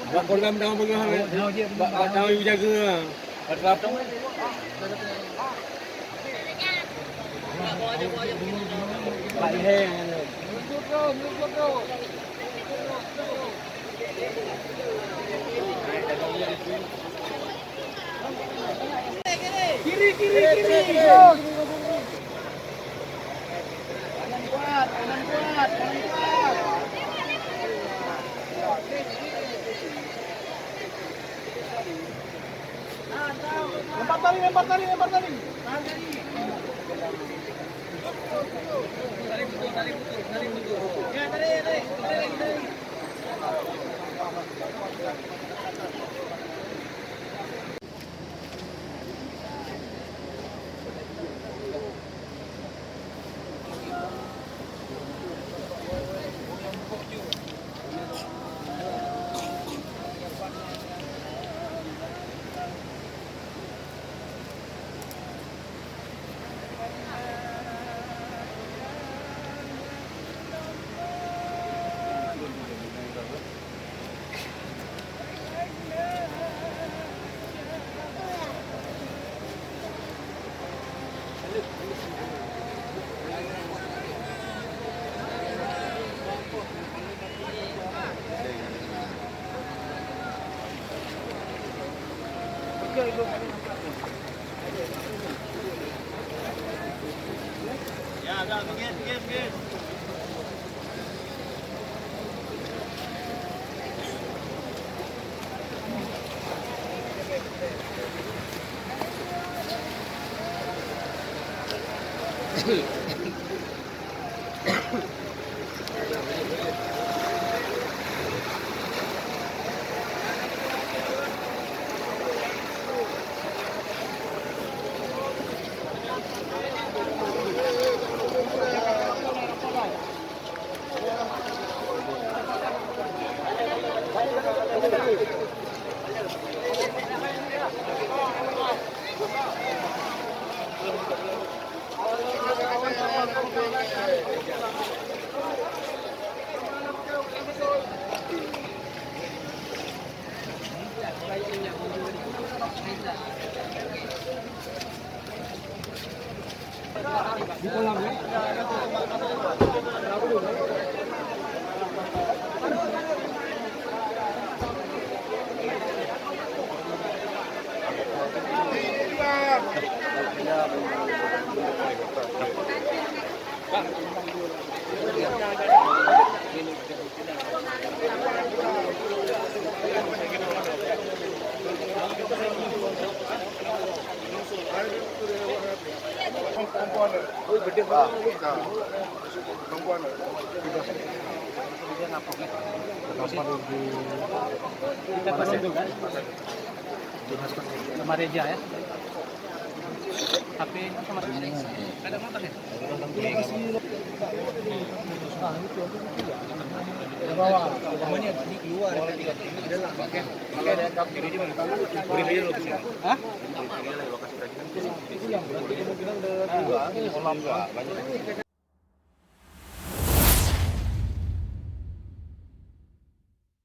Bak korban dah pegang. Bak tahu you jaga. Berapa? Pak Heng. Kiri. Kanan kuat. Lempar tali. Tahan tali. Tarik betul. Ya, tarik. Ya, dah, minggir. Di kolam ya. Kita pasang dulu kan? Sama Reja ya. HP sama ada motor ya? Bawa. Namanya di keluar di dalam pakai ada kiri di mana? Beri dia lo sini. Hah? Kiri lokasi tadi kan. Itu yang berarti kemungkinan ada 2 kolam banyak.